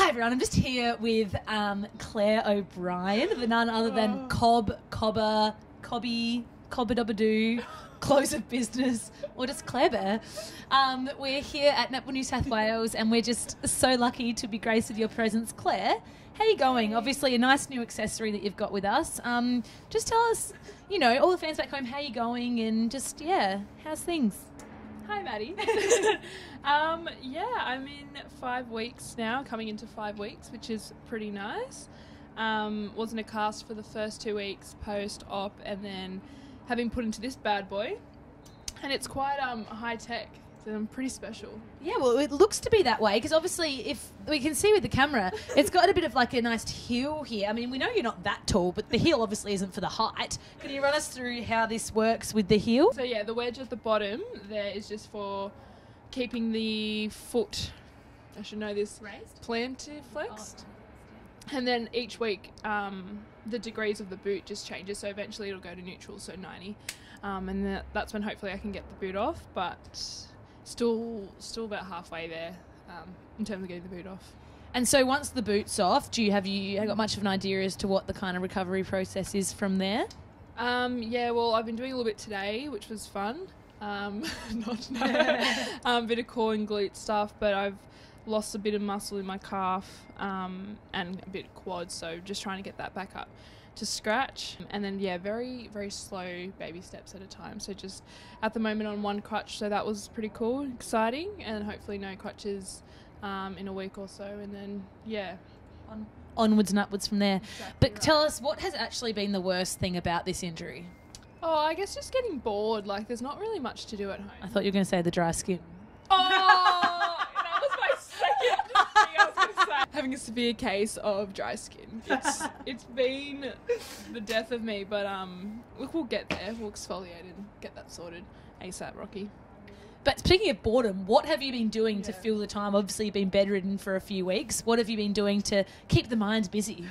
Hi everyone, I'm just here with Claire O'Brien, the none other than Cobber Dobber Doo, close of business, or just Claire Bear. We're here at Netball New South Wales and we're just so lucky to be graced with your presence. Claire, how are you going? Obviously a nice new accessory that you've got with us. Just tell us, you know, all the fans back home, how you're going and just, yeah, how's things? Hi, Maddie. Yeah, I'm in 5 weeks now, coming into 5 weeks, which is pretty nice. Was in a cast for the first 2 weeks post-op and then having put into this bad boy. And it's quite high-tech. So pretty special. Yeah, well, it looks to be that way because obviously if we can see with the camera, it's got a bit of like a nice heel here. I mean, we know you're not that tall, but the heel obviously isn't for the height. Can you run us through how this works with the heel? So yeah, the wedge at the bottom there is just for keeping the foot, I should know this, raised, plantar flexed. Oh. And then each week the degrees of the boot just changes, so eventually it'll go to neutral, so 90. And that's when hopefully I can get the boot off, but still about halfway there in terms of getting the boot off. And so once the boot's off, have you got much of an idea as to what the kind of recovery process is from there? Yeah, well, I've been doing a little bit today, which was fun. Bit of core and glute stuff, but I've lost a bit of muscle in my calf and a bit of quad, so just trying to get that back up to scratch. And then yeah, very very slow baby steps at a time, so just at the moment on one crutch, so that was pretty cool, exciting, and hopefully no crutches in a week or so, and then yeah, onwards and upwards from there. Exactly. But tell us, what has actually been the worst thing about this injury? Oh, I guess just getting bored. Like, there's not really much to do at home. I thought you were going to say the dry skin. Oh, that was my second thing I was going to say. Having a severe case of dry skin. It's been the death of me, but we'll get there. We'll exfoliate and get that sorted ASAP, Rocky. But speaking of boredom, what have you been doing to fill the time? Obviously, you've been bedridden for a few weeks. What have you been doing to keep the mind busy?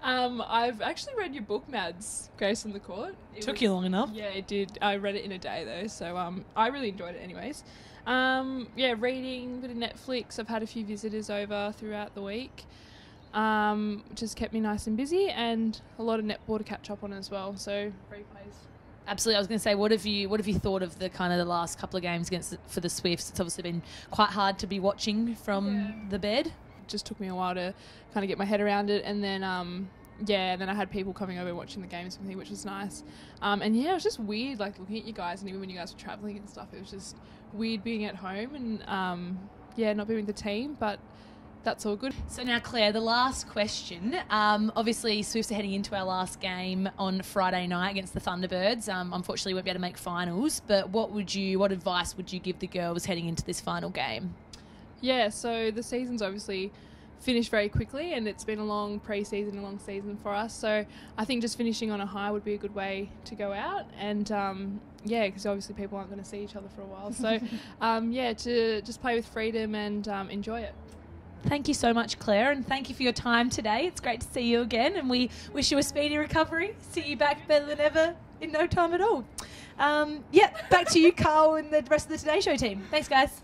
I've actually read your book, Mads, Grace on the Court. Took you long enough. Yeah, it did. I read it in a day, though, so I really enjoyed it anyways. Yeah, reading, a bit of Netflix. I've had a few visitors over throughout the week, which has kept me nice and busy, and a lot of netball to catch up on as well, so replays. Absolutely. I was going to say, what have you thought of the kind of the last couple of games for the Swifts? It's obviously been quite hard to be watching from the bed. Just took me a while to kind of get my head around it, and then and then I had people coming over watching the games with me, which was nice. And yeah, it was just weird, like looking at you guys, and even when you guys were traveling and stuff, it was just weird being at home and not being with the team, but that's all good. So now, Claire, the last question. Obviously, Swifts are heading into our last game on Friday night against the Thunderbirds. Unfortunately, we won't be able to make finals, but what advice would you give the girls heading into this final game? Yeah, so the season's obviously finished very quickly, and it's been a long pre-season, a long season for us. So I think just finishing on a high would be a good way to go out. And because obviously people aren't going to see each other for a while. So to just play with freedom and enjoy it. Thank you so much, Claire, and thank you for your time today. It's great to see you again, and we wish you a speedy recovery. See you back better than ever in no time at all. Back to you, Carl, and the rest of the Today Show team. Thanks, guys.